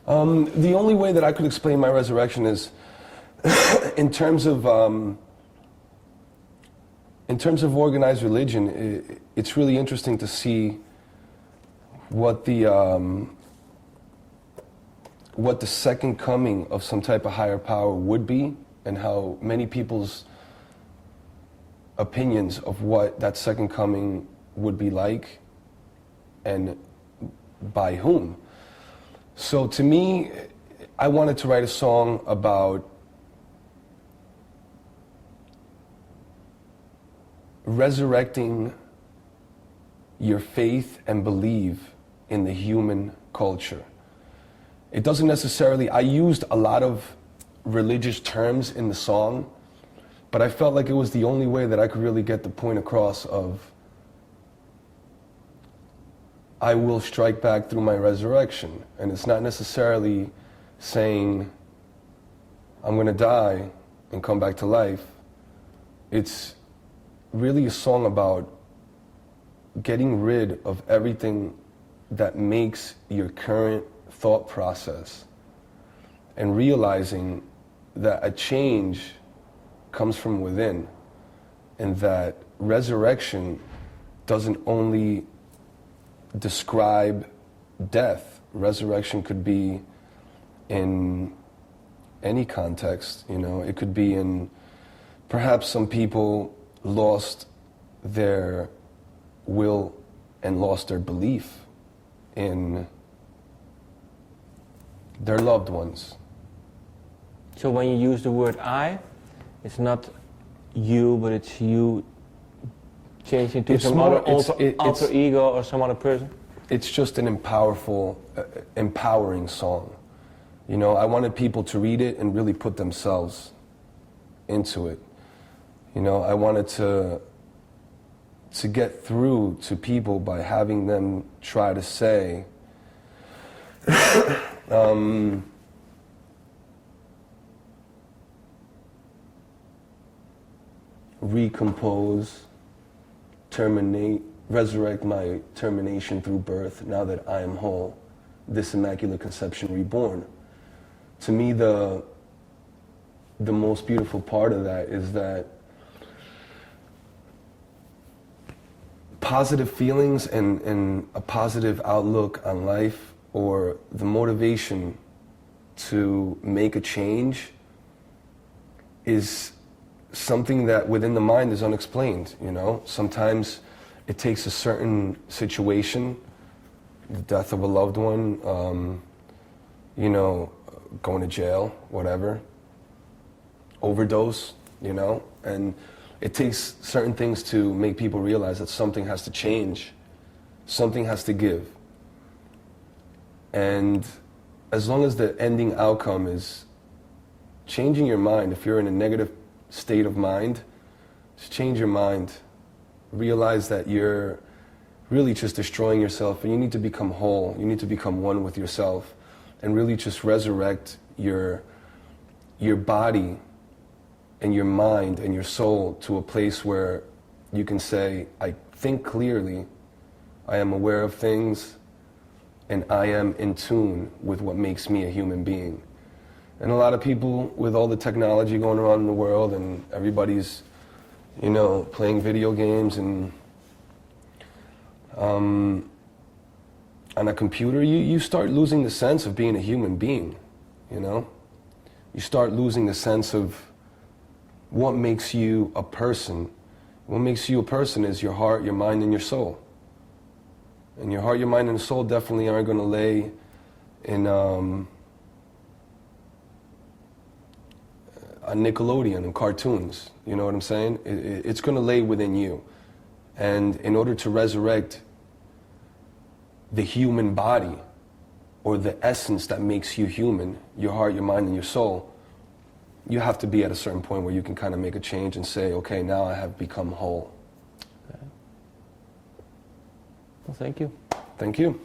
The only way that I could explain my resurrection is in terms of organized religion. It's really interesting to see what the second coming of some type of higher power would be, and how many people's opinions of what that second coming would be like, and by whom. So to me, I wanted to write a song about resurrecting your faith and belief in the human culture. It doesn't necessarily, I used a lot of religious terms in the song, but I felt like it was the only way that I could really get the point across of I will strike back through my resurrection. And it's not necessarily saying I'm going to die and come back to life. It's really a song about getting rid of everything that makes your current thought process and realizing that a change comes from within, and that resurrection doesn't only describe death. Resurrection could be in any context, you know. It could be in, perhaps some people lost their will and lost their belief in their loved ones. So when you use the word I, it's not you, but it's you changed into It's some more- other alter ego or some other person? It's just an empowering song. You know, I wanted people to read it and really put themselves into it. You know, I wanted to get through to people by having them try to say, recompose, terminate, resurrect my termination through birth, now that I am whole, this immaculate conception reborn. To me, the most beautiful part of that is that positive feelings and a positive outlook on life, or the motivation to make a change, is something that within the mind is unexplained, you know? Sometimes it takes a certain situation, the death of a loved one, you know, going to jail, whatever, overdose, you know? And it takes certain things to make people realize that something has to change, something has to give. And as long as the ending outcome is changing your mind, if you're in a negative state of mind, just change your mind. Realize that you're really just destroying yourself, and you need to become whole. You need to become one with yourself, and really just resurrect your body and your mind and your soul to a place where you can say, I think clearly, I am aware of things, and I am in tune with what makes me a human being. And a lot of people, with all the technology going around in the world, and everybody's, you know, playing video games and on a computer, you start losing the sense of being a human being, you know? You start losing the sense of what makes you a person. What makes you a person is your heart, your mind, and your soul. And your heart, your mind, and soul definitely aren't going to lay in on Nickelodeon and cartoons. You know what I'm saying? It's going to lay within you. And in order to resurrect the human body, or the essence that makes you human, your heart, your mind, and your soul, you have to be at a certain point where you can kind of make a change and say, okay, now I have become whole. Okay. Well, thank you. Thank you.